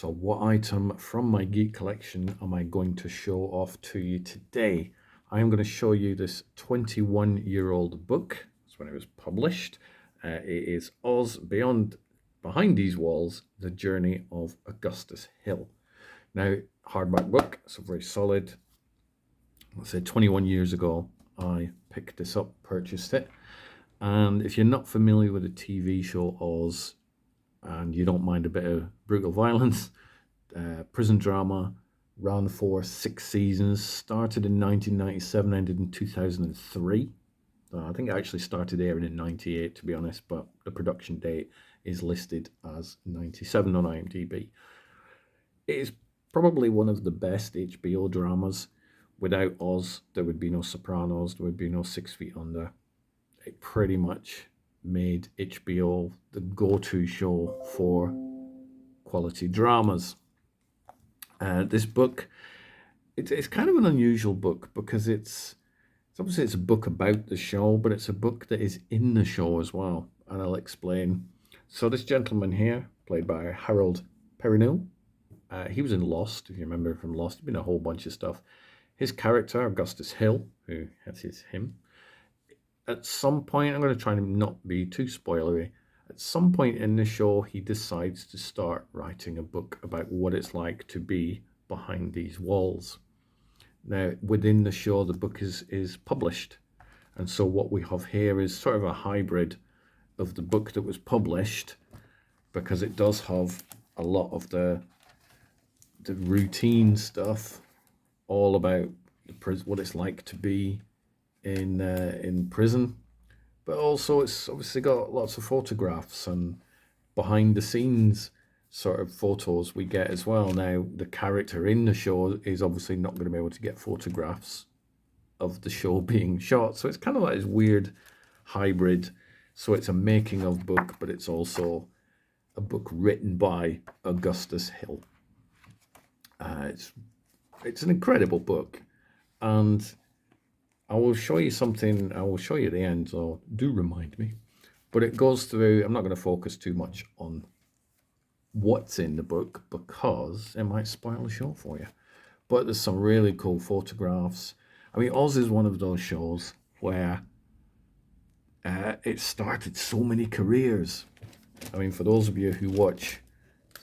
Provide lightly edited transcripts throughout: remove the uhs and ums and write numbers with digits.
So what item from my geek collection am I going to show off to you today? I am going to show you this 21-year-old book. That's when it was published. It is Oz Behind These Walls, The Journey of Augustus Hill. Now, hardback book, so very solid. Let's say 21 years ago, I picked this up, purchased it. And if you're not familiar with the TV show Oz, and you don't mind a bit of brutal violence, prison drama, ran for 6 seasons, started in 1997, ended in 2003. I think it actually started airing in 98, to be honest, but the production date is listed as 97 on IMDb. It is probably one of the best HBO dramas. Without Oz, there would be no Sopranos, there would be no 6 Feet Under. It pretty much made HBO the go-to show for quality dramas. This book, it's kind of an unusual book because it's obviously it's a book about the show, but it's a book that is in the show as well, and I'll explain. So this gentleman here, played by Harold Perrineau, he was in Lost, if you remember from Lost. He's been in a whole bunch of stuff. His character, Augustus Hill, who is him, at some point, I'm going to try and not be too spoilery, at some point in the show, he decides to start writing a book about what it's like to be behind these walls. Now, within the show, the book is published. And so what we have here is sort of a hybrid of the book that was published, because it does have a lot of the routine stuff, all about what it's like to be in prison, but also it's obviously got lots of photographs and behind the scenes sort of photos we get as well. Now, the character in the show is obviously not going to be able to get photographs of the show being shot, so it's kind of like this weird hybrid. So it's a making of book, but it's also a book written by Augustus Hill. It's an incredible book, and I will show you something. I will show you at the end, so do remind me. But it goes through, I'm not going to focus too much on what's in the book because it might spoil the show for you. But there's some really cool photographs. I mean, Oz is one of those shows where it started so many careers. I mean, for those of you who watch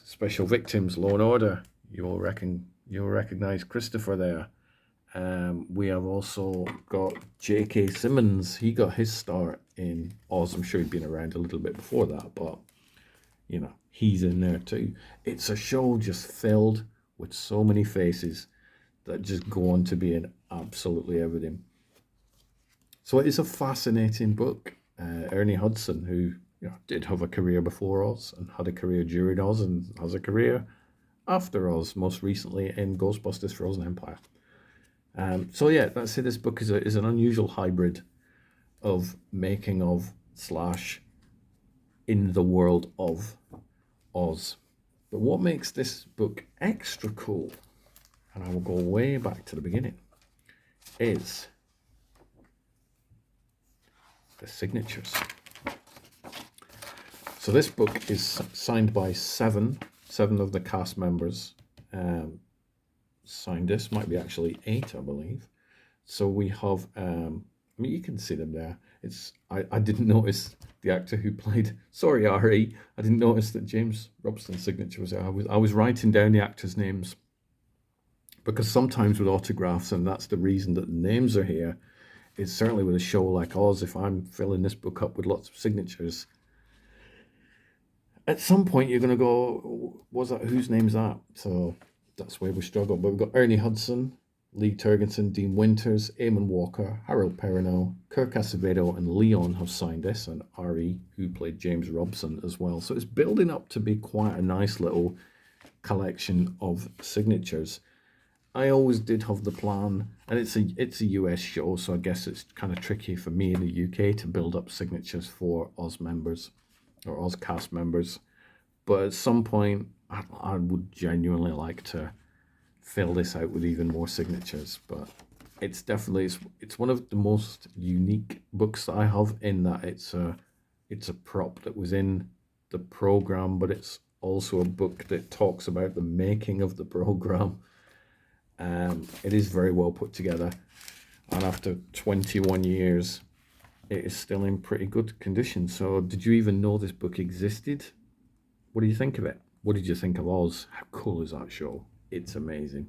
Special Victims, Law and Order, you'll recognize Christopher there. We have also got J.K. Simmons. He got his start in Oz. I'm sure he'd been around a little bit before that, but, you know, he's in there too. It's a show just filled with so many faces that just go on to be in absolutely everything. So it is a fascinating book. Ernie Hudson, who did have a career before Oz and had a career during Oz and has a career after Oz, most recently in Ghostbusters Frozen Empire. So yeah, that's it. This book is an unusual hybrid of making of / in the world of Oz. But what makes this book extra cool, and I will go way back to the beginning, is the signatures. So this book is signed by seven of the cast members. Signed this, might be actually 8, I believe. So we have, I mean, you can see them there. I didn't notice the actor who played, sorry Ari, I didn't notice that James Robson's signature was there. I was writing down the actors' names because sometimes with autographs, and that's the reason that the names are here, is certainly with a show like Oz, if I'm filling this book up with lots of signatures, at some point you're going to go, whose name's that? So that's where we struggle. But we've got Ernie Hudson, Lee Turgenson, Dean Winters, Eamon Walker, Harold Perrineau, Kirk Acevedo, and Leon have signed this, and Ari, who played James Robson as well. So it's building up to be quite a nice little collection of signatures. I always did have the plan, and it's a US show, so I guess it's kind of tricky for me in the UK to build up signatures for Oz members or Oz cast members. But at some point, I would genuinely like to fill this out with even more signatures. But it's definitely it's one of the most unique books that I have, in that it's a prop that was in the program, but it's also a book that talks about the making of the program. It is very well put together, and after 21 years, it is still in pretty good condition. So, did you even know this book existed? What do you think of it? What did you think of Oz? How cool is that show? It's amazing.